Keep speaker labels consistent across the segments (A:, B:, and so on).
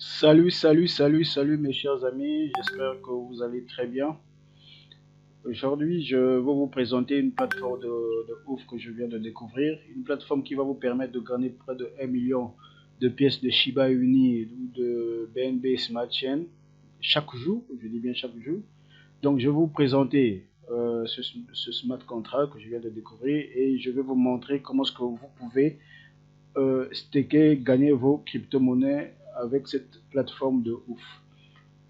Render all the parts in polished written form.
A: Salut mes chers amis, j'espère que vous allez très bien. Aujourd'hui, je vais vous présenter une plateforme de ouf que je viens de découvrir. Une plateforme qui va vous permettre de gagner près de 1 million de pièces de Shiba Inu ou de BNB Smart Chain chaque jour, je dis bien chaque jour. Donc je vais vous présenter ce smart contract que je viens de découvrir et je vais vous montrer comment est-ce que vous pouvez staker, gagner vos crypto-monnaies avec cette plateforme de ouf.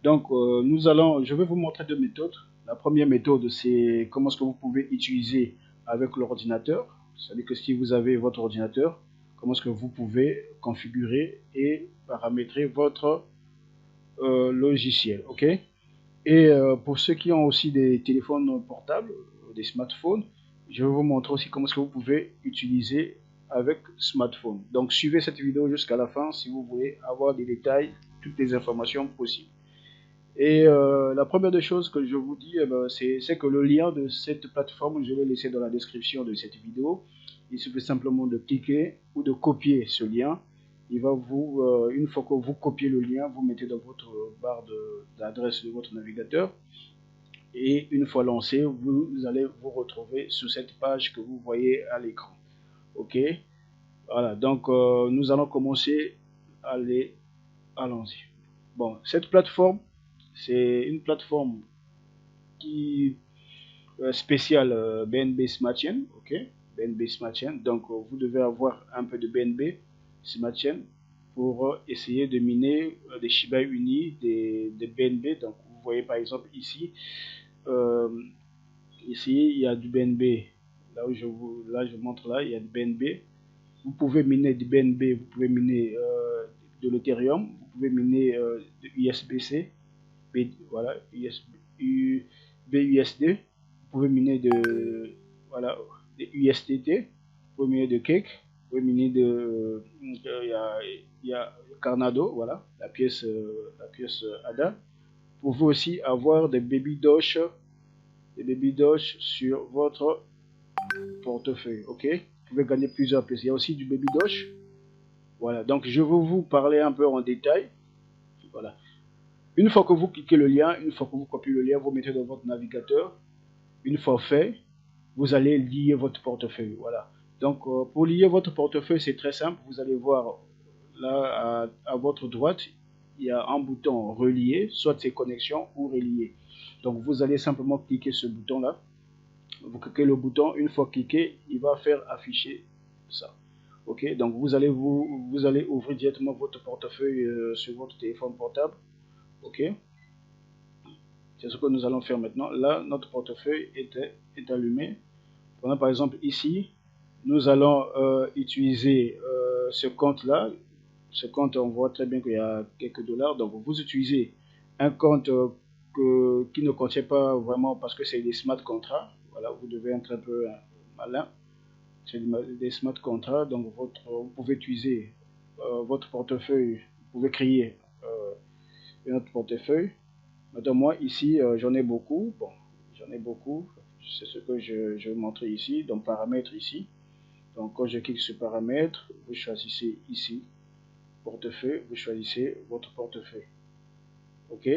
A: Donc, je vais vous montrer deux méthodes. La première méthode, c'est comment est-ce que vous pouvez utiliser avec l'ordinateur. C'est-à-dire que si vous avez votre ordinateur, comment est-ce que vous pouvez configurer et paramétrer votre logiciel. Ok. Et pour ceux qui ont aussi des téléphones portables, des smartphones, je vais vous montrer aussi comment est-ce que vous pouvez utiliser avec smartphone. Donc, suivez cette vidéo jusqu'à la fin si vous voulez avoir des détails, toutes les informations possibles. Et la première des choses que je vous dis, c'est que le lien de cette plateforme, je vais laisser dans la description de cette vidéo. Il suffit simplement de cliquer ou de copier ce lien. Il va vous, une fois que vous copiez le lien, vous mettez dans votre barre d'adresse de votre navigateur. Et une fois lancé, vous allez vous retrouver sur cette page que vous voyez à l'écran. Ok, voilà, donc nous allons commencer. Allons-y. Bon, cette plateforme, c'est une plateforme qui spéciale BNB Smart Chain, ok, BNB Smart Chain. Donc vous devez avoir un peu de BNB Smart Chain pour essayer de miner des Shiba Inu, des BNB. Donc vous voyez par exemple ici, ici il y a du BNB. Là où je montre là, il y a du BNB. Vous pouvez miner du BNB, vous pouvez miner de l'Ethereum, vous pouvez miner de USBC. Voilà, BUSD, vous pouvez miner de, voilà, de USDT, vous pouvez miner de Cake, vous pouvez miner de, il y a Carnado, voilà, la pièce ADA. Vous pouvez aussi avoir des Baby Doge sur votre portefeuille, ok. Vous pouvez gagner plusieurs pièces. Il y a aussi du Baby Doge. Voilà, donc je vais vous parler un peu en détail. Voilà. Une fois que vous cliquez le lien, une fois que vous copiez le lien, vous mettez dans votre navigateur. Une fois fait, vous allez lier votre portefeuille. Voilà. Donc, pour lier votre portefeuille, c'est très simple. Vous allez voir là à votre droite, il y a un bouton relier, soit c'est connexion ou relier. Donc, vous allez simplement cliquer ce bouton-là. Vous cliquez le bouton. Une fois cliqué, il va faire afficher ça. Ok. Donc, vous allez ouvrir directement votre portefeuille sur votre téléphone portable. Ok. C'est ce que nous allons faire maintenant. Là, notre portefeuille est allumé. Prenons par exemple ici, nous allons utiliser ce compte-là. Ce compte, on voit très bien qu'il y a quelques dollars. Donc, vous utilisez un compte qui ne contient pas vraiment, parce que c'est des smart contrats. Voilà, vous devez être un peu malin. C'est des smart contrats. Donc, vous pouvez utiliser votre portefeuille. Vous pouvez créer un autre portefeuille. Maintenant, moi, ici, j'en ai beaucoup. Bon, j'en ai beaucoup. C'est ce que je vais montrer ici. Donc, paramètres ici. Donc, quand je clique sur paramètres, vous choisissez ici, portefeuille, vous choisissez votre portefeuille. OK?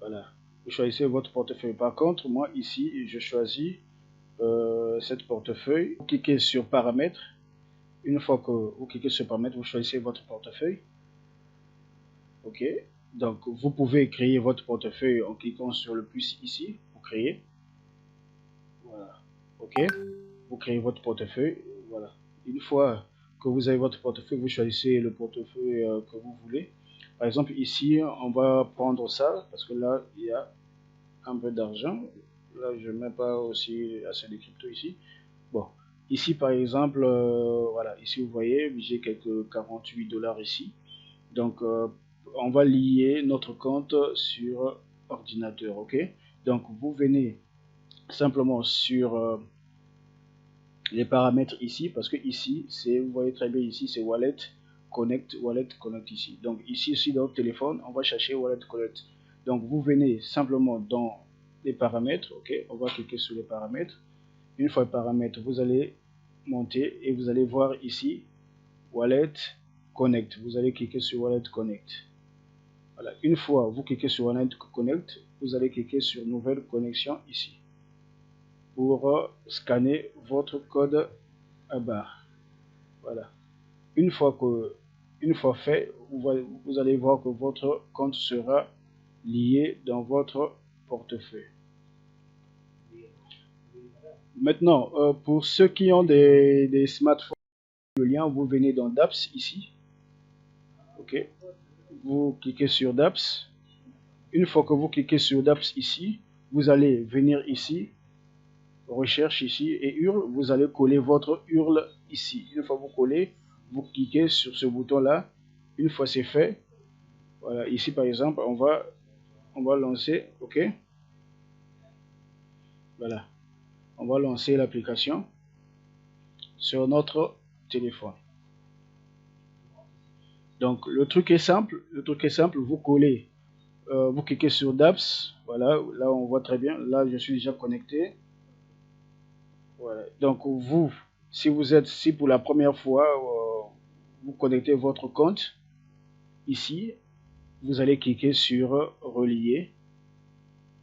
A: Voilà. Vous choisissez votre portefeuille. Par contre, moi, ici, je choisis cette portefeuille. Vous cliquez sur paramètres. Une fois que vous cliquez sur paramètres, vous choisissez votre portefeuille. OK? Donc, vous pouvez créer votre portefeuille en cliquant sur le plus ici pour créer. Voilà. OK? Vous créez votre portefeuille. Voilà. Une fois que vous avez votre portefeuille, vous choisissez le portefeuille que vous voulez. Par exemple, ici, on va prendre ça parce que là, il y a un peu d'argent. Là, je ne mets pas aussi assez de crypto ici. Bon, ici, par exemple, voilà, ici, vous voyez, j'ai quelques 48 dollars ici. Donc, on va lier notre compte sur ordinateur, ok? Donc, vous venez simplement sur les paramètres ici, parce que ici, vous voyez très bien ici, c'est wallet connect ici. Donc, ici aussi, dans votre téléphone, on va chercher wallet connect. Donc, vous venez simplement dans les paramètres, ok? On va cliquer sur les paramètres. Une fois les paramètres, vous allez monter et vous allez voir ici, wallet Connect. Vous allez cliquer sur Wallet Connect. Voilà. Une fois vous cliquez sur Wallet Connect, vous allez cliquer sur Nouvelle connexion ici pour scanner votre code à barre. Voilà. Une fois fait, vous allez voir que votre compte sera lié dans votre portefeuille. Maintenant, pour ceux qui ont des smartphones, le lien, vous venez dans d'apps ici. Ok. Vous cliquez sur d'apps. Une fois que vous cliquez sur d'apps ici, vous allez venir ici, recherche ici et URL. Vous allez coller votre URL ici. Une fois que vous collez, vous cliquez sur ce bouton là. Une fois c'est fait, voilà, ici par exemple, on va lancer, ok. Voilà, on va lancer l'application sur notre téléphone. Donc le truc est simple, vous collez, vous cliquez sur d'apps, voilà, là on voit très bien, là je suis déjà connecté. Voilà. Donc vous, si pour la première fois vous connectez votre compte, ici, vous allez cliquer sur relier.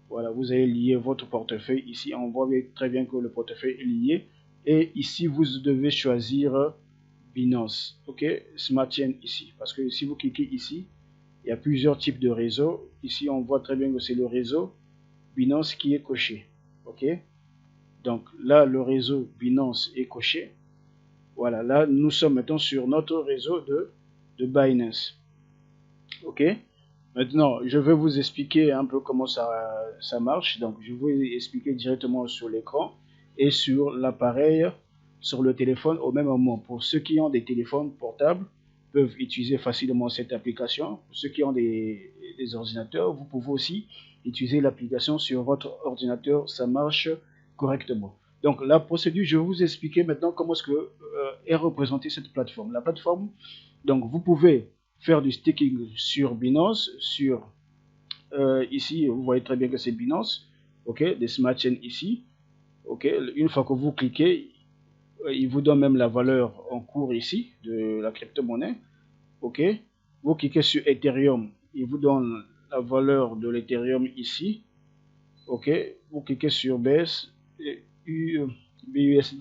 A: Voilà, vous allez lier votre portefeuille ici. On voit très bien que le portefeuille est lié. Et ici, vous devez choisir Binance. Ok, Smart Chain ici. Parce que si vous cliquez ici, il y a plusieurs types de réseaux. Ici, on voit très bien que c'est le réseau Binance qui est coché. Ok, donc là, le réseau Binance est coché. Voilà, là, nous sommes maintenant sur notre réseau de Binance. Ok. Maintenant, je vais vous expliquer un peu comment ça marche. Donc, je vais vous expliquer directement sur l'écran et sur l'appareil, sur le téléphone au même moment. Pour ceux qui ont des téléphones portables, peuvent utiliser facilement cette application. Pour ceux qui ont des ordinateurs, vous pouvez aussi utiliser l'application sur votre ordinateur. Ça marche correctement. Donc, la procédure, je vais vous expliquer maintenant comment est représentée cette plateforme. La plateforme, donc, vous pouvez faire du staking sur Binance, ici vous voyez très bien que c'est Binance, ok, des smart chains ici, ok. Une fois que vous cliquez, il vous donne même la valeur en cours ici de la crypto-monnaie, ok. Vous cliquez sur Ethereum, il vous donne la valeur de l'Ethereum ici, ok. Vous cliquez sur BUSD,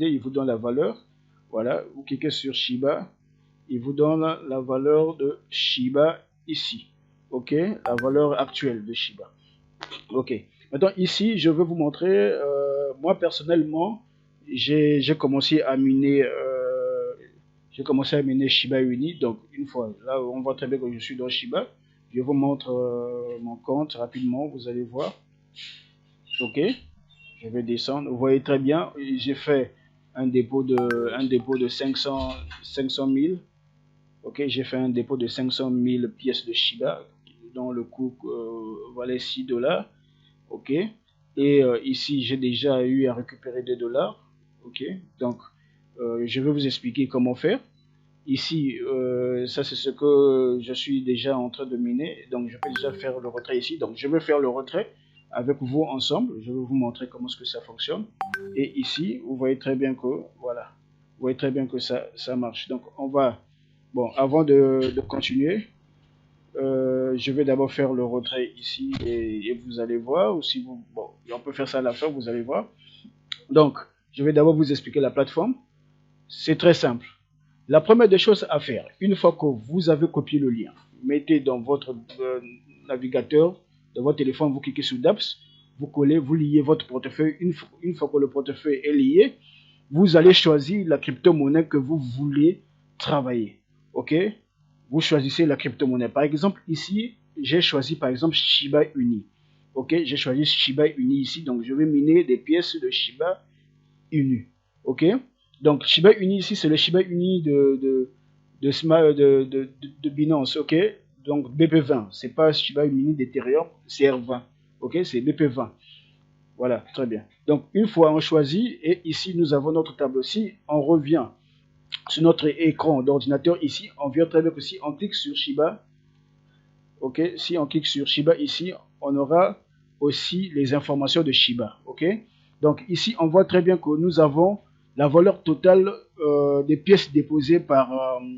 A: il vous donne la valeur, voilà. Vous cliquez sur Shiba, il vous donne la valeur de Shiba ici, ok, la valeur actuelle de Shiba, ok. Maintenant ici je vais vous montrer, moi personnellement j'ai commencé à miner Shiba Inu. Donc une fois là on voit très bien que je suis dans Shiba, je vous montre mon compte rapidement, vous allez voir, ok. Je vais descendre, vous voyez très bien, j'ai fait un dépôt de 500 000. Ok, j'ai fait un dépôt de 500 000 pièces de Shiba dont le coût valait 6 $. Ok, et ici j'ai déjà eu à récupérer 2 $. Ok, donc je vais vous expliquer comment faire. Ici, ça c'est ce que je suis déjà en train de miner. Donc je peux déjà faire le retrait ici. Donc je vais faire le retrait avec vous ensemble. Je vais vous montrer comment est-ce que ça fonctionne. Et ici, vous voyez très bien que voilà, vous voyez très bien que ça marche. Donc on va, bon, avant de continuer, je vais d'abord faire le retrait ici et vous allez voir. Ou si vous, bon, on peut faire ça à la fin, vous allez voir. Donc je vais d'abord vous expliquer la plateforme. C'est très simple. La première des choses à faire, une fois que vous avez copié le lien, mettez dans votre navigateur, dans votre téléphone, vous cliquez sur d'apps, vous collez, vous liez votre portefeuille. Une fois que le portefeuille est lié, vous allez choisir la crypto-monnaie que vous voulez travailler. Ok? Vous choisissez la crypto-monnaie. Par exemple, ici, j'ai choisi par exemple Shiba Inu. Ok? J'ai choisi Shiba Inu ici, donc je vais miner des pièces de Shiba Inu. Ok? Donc Shiba Inu ici, c'est le Shiba Inu de Binance, ok? Donc BP20, c'est pas Shiba Inu d'Ethereum, c'est R20, ok? C'est BP20. Voilà, très bien. Donc une fois on choisit, et ici nous avons notre tableau. Si on revient sur notre écran d'ordinateur ici, on vient très bien que si on clique sur Shiba, ok? Si on clique sur Shiba ici, on aura aussi les informations de Shiba, ok? Donc ici on voit très bien que nous avons la valeur totale des pièces déposées par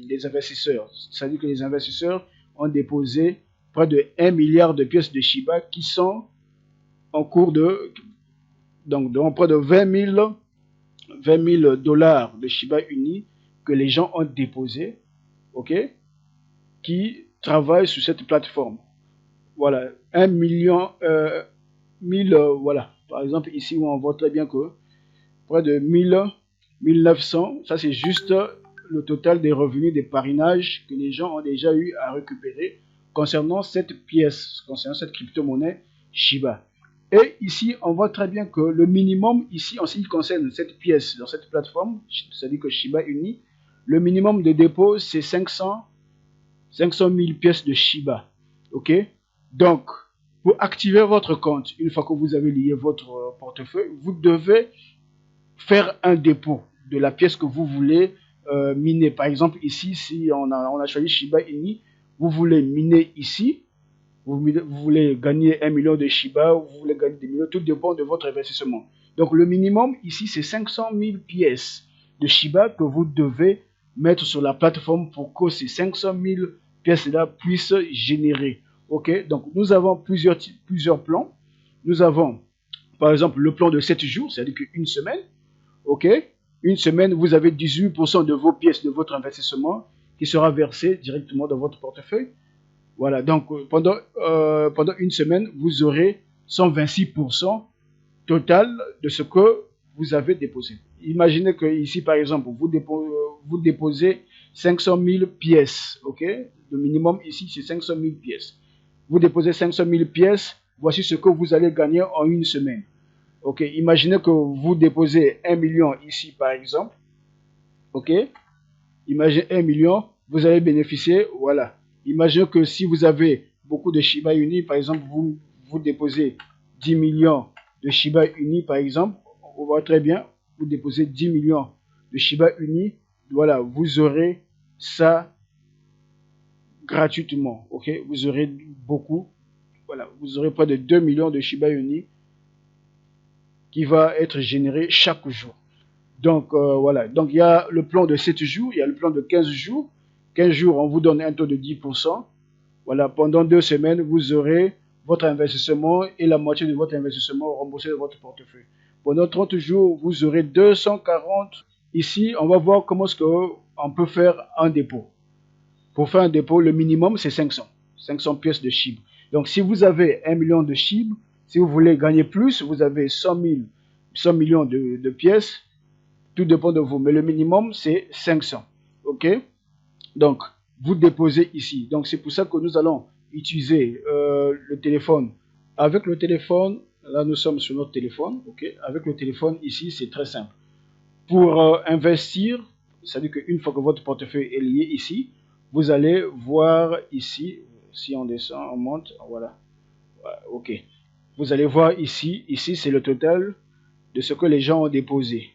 A: les investisseurs. C'est-à-dire que les investisseurs ont déposé près de 1 milliard de pièces de Shiba qui sont en cours de, donc près de 20 000 dollars de Shiba Inu que les gens ont déposé, ok, qui travaillent sur cette plateforme. Voilà, 1 million, 1000, voilà. Par exemple, ici, on voit très bien que près de 1900, ça c'est juste le total des revenus des parrainages que les gens ont déjà eu à récupérer concernant cette pièce, concernant cette crypto-monnaie Shiba. Et ici, on voit très bien que le minimum, ici, en ce qui concerne cette pièce dans cette plateforme, c'est-à-dire que Shiba Inu, le minimum de dépôt, c'est 500 000 pièces de Shiba. Ok? Donc, pour activer votre compte, une fois que vous avez lié votre portefeuille, vous devez faire un dépôt de la pièce que vous voulez miner. Par exemple, ici, si on a choisi Shiba Inu, vous voulez miner ici, vous voulez gagner 1 million de Shiba, vous voulez gagner des millions, tout dépend de votre investissement. Donc, le minimum ici, c'est 500 000 pièces de Shiba que vous devez mettre sur la plateforme pour que ces 500 000 pièces-là puissent générer. Ok, donc nous avons plusieurs plans. Nous avons, par exemple, le plan de 7 jours, c'est-à-dire qu'une semaine. Ok, une semaine, vous avez 18% de vos pièces de votre investissement qui sera versé directement dans votre portefeuille. Voilà, donc pendant une semaine, vous aurez 126% total de ce que vous avez déposé. Imaginez que ici, par exemple, vous déposez 500 000 pièces. Ok, le minimum ici, c'est 500 000 pièces. Vous déposez 500 000 pièces, voici ce que vous allez gagner en une semaine. Ok, imaginez que vous déposez 1 million ici, par exemple. Ok, imaginez 1 million, vous allez bénéficier, voilà. Imaginez que si vous avez beaucoup de Shiba Inu, par exemple, vous déposez 10 millions de Shiba Inu, par exemple, on voit très bien, vous déposez 10 millions de Shiba Inu, voilà, vous aurez ça gratuitement, ok, vous aurez beaucoup, voilà, vous aurez près de 2 millions de Shiba Inu qui va être généré chaque jour. Donc, voilà. Donc, il y a le plan de 7 jours, il y a le plan de 15 jours. 15 jours, on vous donne un taux de 10%. Voilà, pendant 2 semaines, vous aurez votre investissement et la moitié de votre investissement remboursé de votre portefeuille. Pendant 30 jours, vous aurez 240. Ici, on va voir comment est-ce qu'on peut faire un dépôt. Pour faire un dépôt, le minimum, c'est 500. 500 pièces de SHIB. Donc, si vous avez 1 million de SHIB, si vous voulez gagner plus, vous avez 100 millions de pièces. Tout dépend de vous, mais le minimum, c'est 500. OK? Donc, vous déposez ici. Donc, c'est pour ça que nous allons utiliser le téléphone. Avec le téléphone, là, nous sommes sur notre téléphone. OK? Avec le téléphone, ici, c'est très simple. Pour investir, c'est-à-dire qu'une fois que votre portefeuille est lié ici, vous allez voir ici, si on descend, on monte, voilà. OK. Vous allez voir ici, c'est le total de ce que les gens ont déposé.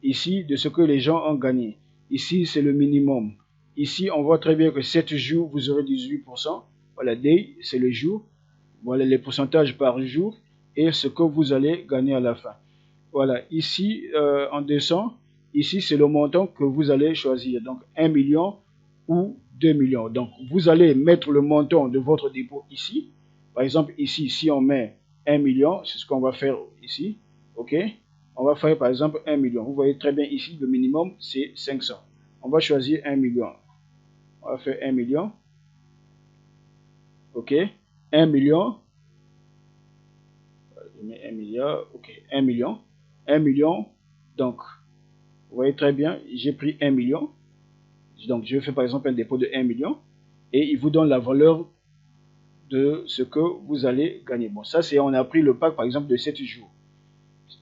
A: Ici, de ce que les gens ont gagné. Ici, c'est le minimum. Ici, on voit très bien que 7 jours, vous aurez 18%. Voilà, day, c'est le jour. Voilà les pourcentages par jour et ce que vous allez gagner à la fin. Voilà, ici, en descend. Ici, c'est le montant que vous allez choisir. Donc, 1 million ou 2 millions. Donc, vous allez mettre le montant de votre dépôt ici. Par exemple, ici, si on met 1 million, c'est ce qu'on va faire ici. OK? On va faire par exemple 1 million. Vous voyez très bien ici, le minimum, c'est 500. On va choisir 1 million. On va faire 1 million. OK? 1 million. Je mets 1 milliard. OK. 1 million. 1 million. Donc, vous voyez très bien, j'ai pris 1 million. Donc, je fais par exemple un dépôt de 1 million. Et il vous donne la valeur de ce que vous allez gagner. Bon, ça, c'est on a pris le pack par exemple de 7 jours.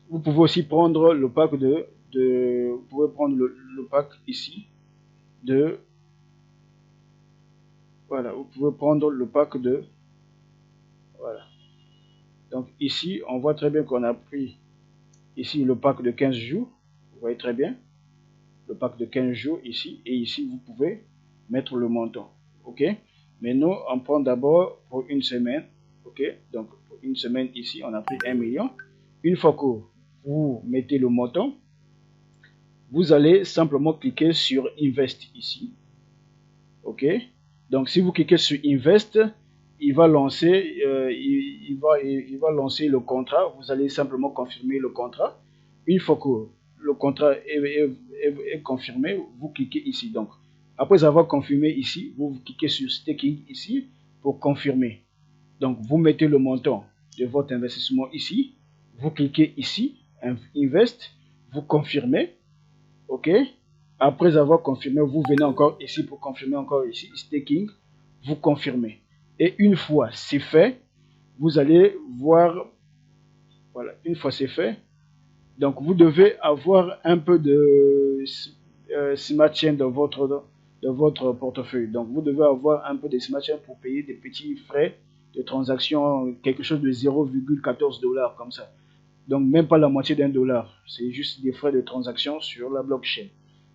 A: Vous pouvez aussi prendre le pack vous pouvez prendre le pack ici de, voilà, vous pouvez prendre le pack de, voilà. Donc ici, on voit très bien qu'on a pris ici le pack de 15 jours. Vous voyez très bien le pack de 15 jours ici, et ici vous pouvez mettre le montant. OK? Mais nous, on prend d'abord pour une semaine. OK? Donc pour une semaine ici, on a pris 1 million. Une fois que vous mettez le montant, vous allez simplement cliquer sur Invest ici. Ok, donc si vous cliquez sur Invest, il va lancer, il va lancer le contrat. Vous allez simplement confirmer le contrat. Une fois que le contrat est confirmé, vous cliquez ici. Donc, après avoir confirmé ici, vous cliquez sur Staking ici pour confirmer. Donc, vous mettez le montant de votre investissement ici. Vous cliquez ici, Invest, vous confirmez. Ok, après avoir confirmé, vous venez encore ici pour confirmer encore ici, Staking, vous confirmez. Et une fois c'est fait, vous allez voir, voilà, une fois c'est fait, donc vous devez avoir un peu de Smart Chain dans votre portefeuille. Donc vous devez avoir un peu de Smart Chain pour payer des petits frais de transaction, quelque chose de 0,14 $ comme ça. Donc même pas la moitié d'1 $. C'est juste des frais de transaction sur la blockchain.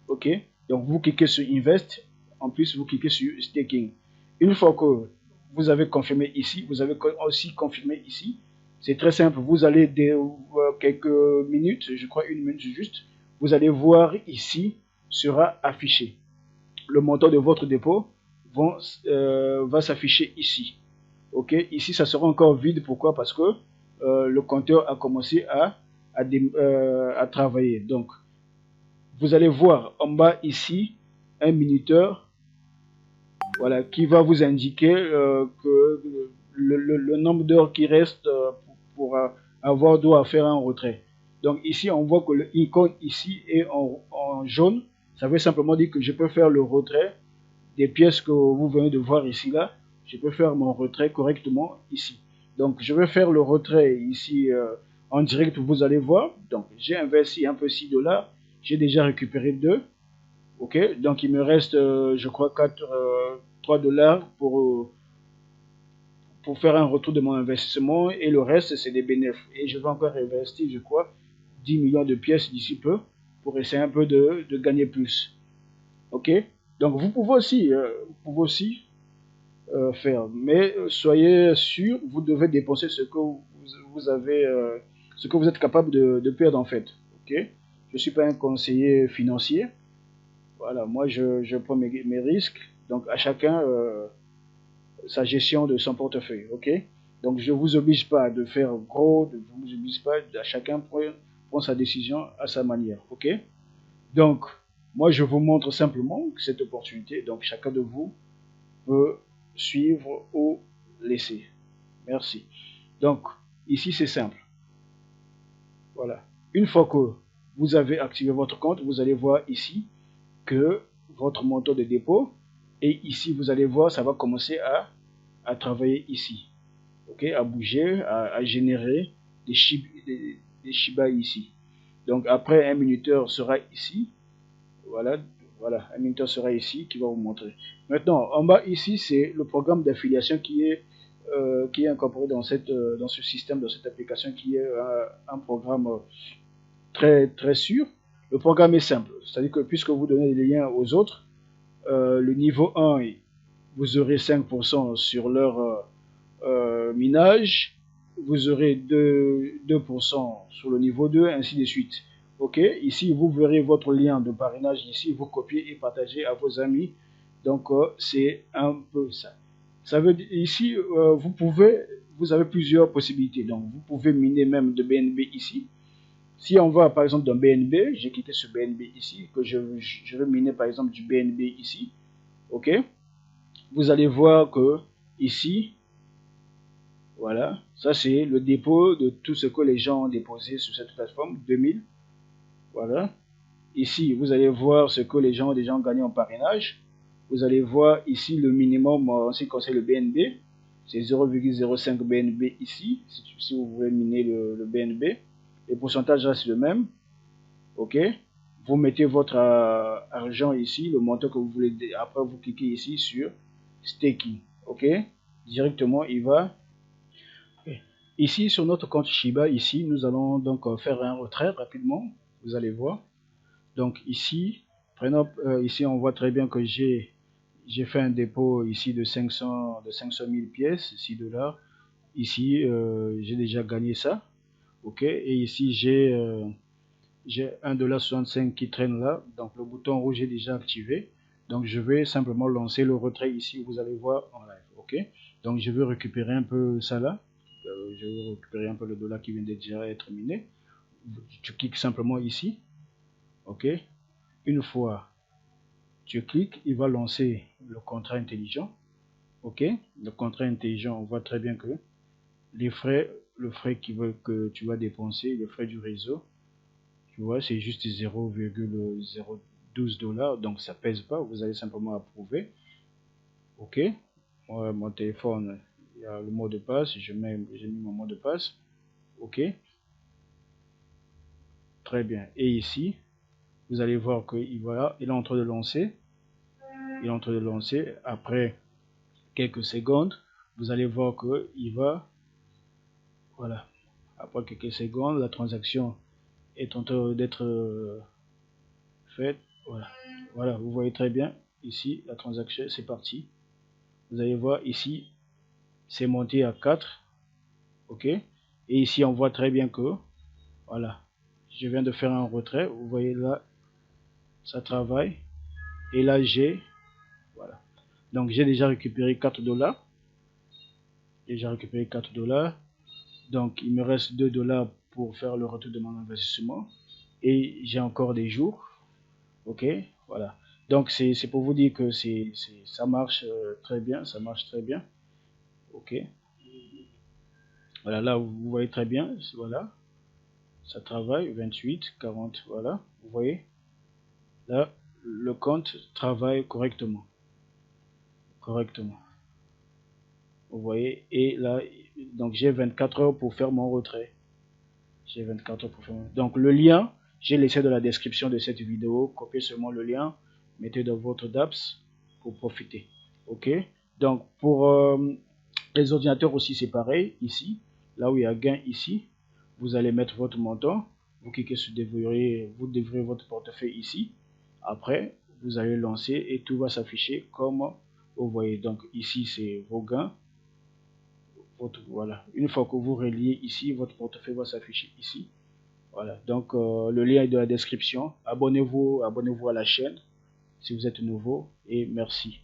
A: Ok, donc vous cliquez sur Invest, en plus vous cliquez sur Staking. Une fois que vous avez confirmé ici, vous avez aussi confirmé ici. C'est très simple, vous allez quelques minutes, je crois une minute juste, vous allez voir ici sera affiché. Le montant de votre dépôt va s'afficher ici. Ok, ici ça sera encore vide, pourquoi? Parce que le compteur a commencé à travailler. Donc vous allez voir en bas ici un minuteur, voilà, qui va vous indiquer que le nombre d'heures qui reste pour avoir droit à faire un retrait. Donc ici on voit que le icône ici est en jaune. Ça veut simplement dire que je peux faire le retrait des pièces que vous venez de voir ici là. Je peux faire mon retrait correctement ici. Donc je vais faire le retrait ici en direct, vous allez voir. Donc j'ai investi un peu 6 $. J'ai déjà récupéré 2. Ok, donc il me reste, je crois, 3 $ pour faire un retour de mon investissement. Et le reste, c'est des bénéfices. Et je vais encore investir, je crois, 10 millions de pièces d'ici peu pour essayer un peu de gagner plus. Ok, donc vous pouvez aussi faire. Mais soyez sûr, vous devez dépenser ce que vous avez, ce que vous êtes capable de perdre en fait. Ok, je suis pas un conseiller financier. Voilà, moi je prends mes risques. Donc à chacun sa gestion de son portefeuille. Ok, donc je vous oblige pas de faire gros, je vous oblige pas. À chacun prend sa décision à sa manière. Ok, donc moi je vous montre simplement cette opportunité. Donc chacun de vous peut suivre ou laisser. Merci. Donc, ici, c'est simple. Voilà. Une fois que vous avez activé votre compte, vous allez voir ici que votre montant de dépôt, et ici, vous allez voir, ça va commencer à travailler ici. Ok, à bouger, à générer des Shiba ici. Donc, après, un minuteur sera ici. Voilà, voilà, un minuteur sera ici qui va vous montrer. Maintenant, en bas ici, c'est le programme d'affiliation qui est incorporé dans dans ce système, dans cette application, qui est un programme très sûr. Le programme est simple, c'est-à-dire que puisque vous donnez les liens aux autres, le niveau 1, vous aurez 5% sur leur minage, vous aurez 2% sur le niveau 2, ainsi de suite. Ok, ici vous verrez votre lien de parrainage, ici vous copiez et partagez à vos amis. Donc c'est un peu ça. Ça veut dire ici vous avez plusieurs possibilités. Donc vous pouvez miner même de BNB ici. Si on va par exemple dans BNB, j'ai quitté ce BNB ici, que je veux miner par exemple du BNB ici. Ok, vous allez voir que ici, voilà, ça c'est le dépôt de tout ce que les gens ont déposé sur cette plateforme, 2000. Voilà. Ici, vous allez voir ce que les gens ont déjà gagné en parrainage. Vous allez voir ici le minimum en ce qui concerne le BNB. C'est 0,05 BNB ici, si vous voulez miner le BNB. Le pourcentage reste le même. Ok. Vous mettez votre argent ici, le montant que vous voulez. Après, vous cliquez ici sur Staking. Ok. Directement, il va. Ici, sur notre compte Shiba, ici, nous allons donc faire un retrait rapidement. Vous allez voir. Donc ici, ici on voit très bien que j'ai fait un dépôt ici de 500 000 pièces, 6 $. Ici, j'ai déjà gagné ça. Ok. Et ici, j'ai j'ai 1,65$ qui traîne là, donc le bouton rouge est déjà activé. Donc je vais simplement lancer le retrait ici, vous allez voir en live. Ok, donc je vais récupérer un peu ça là. Je vais récupérer un peu le dollar qui vient de déjà être miné. Tu cliques simplement ici. Ok, une fois tu cliques, il va lancer le contrat intelligent. Ok, le contrat intelligent, on voit très bien que les frais, le frais que tu vas dépenser, les frais du réseau, tu vois, c'est juste 0,012$, donc ça pèse pas, vous allez simplement approuver. Ok, moi, mon téléphone, il y a le mot de passe, j'ai mis mon mot de passe. Ok, très bien. Et ici, vous allez voir qu'il il est en train de lancer. Il est en train de lancer. Après quelques secondes, vous allez voir qu'il va, voilà. Après quelques secondes, la transaction est en train d'être faite. Voilà. Voilà, vous voyez très bien. Ici, la transaction, c'est parti. Vous allez voir ici, c'est monté à 4. Ok. Et ici, on voit très bien que, voilà, je viens de faire un retrait. Vous voyez là, ça travaille. Et là, voilà. Donc, j'ai déjà récupéré 4$. Déjà récupéré 4$. Donc, il me reste 2$ pour faire le retour de mon investissement. Et j'ai encore des jours. Ok, voilà. Donc, c'est pour vous dire que ça marche très bien. Ça marche très bien. Ok. Voilà, là, vous voyez très bien. Voilà. Ça travaille. 28, 40. Voilà. Vous voyez. Là, le compte travaille correctement. Correctement. Vous voyez. Et là, donc j'ai 24 heures pour faire mon retrait. J'ai 24 heures pour faire. Donc, le lien, j'ai laissé dans la description de cette vidéo. Copiez seulement le lien. Mettez dans votre DApps pour profiter. Ok. Donc, pour les ordinateurs aussi, c'est pareil. Ici, là où il y a gain ici, vous allez mettre votre montant. Vous cliquez sur vous devrez votre portefeuille ici. Après, vous allez lancer et tout va s'afficher comme vous voyez. Donc, ici, c'est vos gains. Voilà. Une fois que vous reliez ici, votre portefeuille va s'afficher ici. Voilà. Donc, le lien est dans la description. Abonnez-vous à la chaîne si vous êtes nouveau et merci.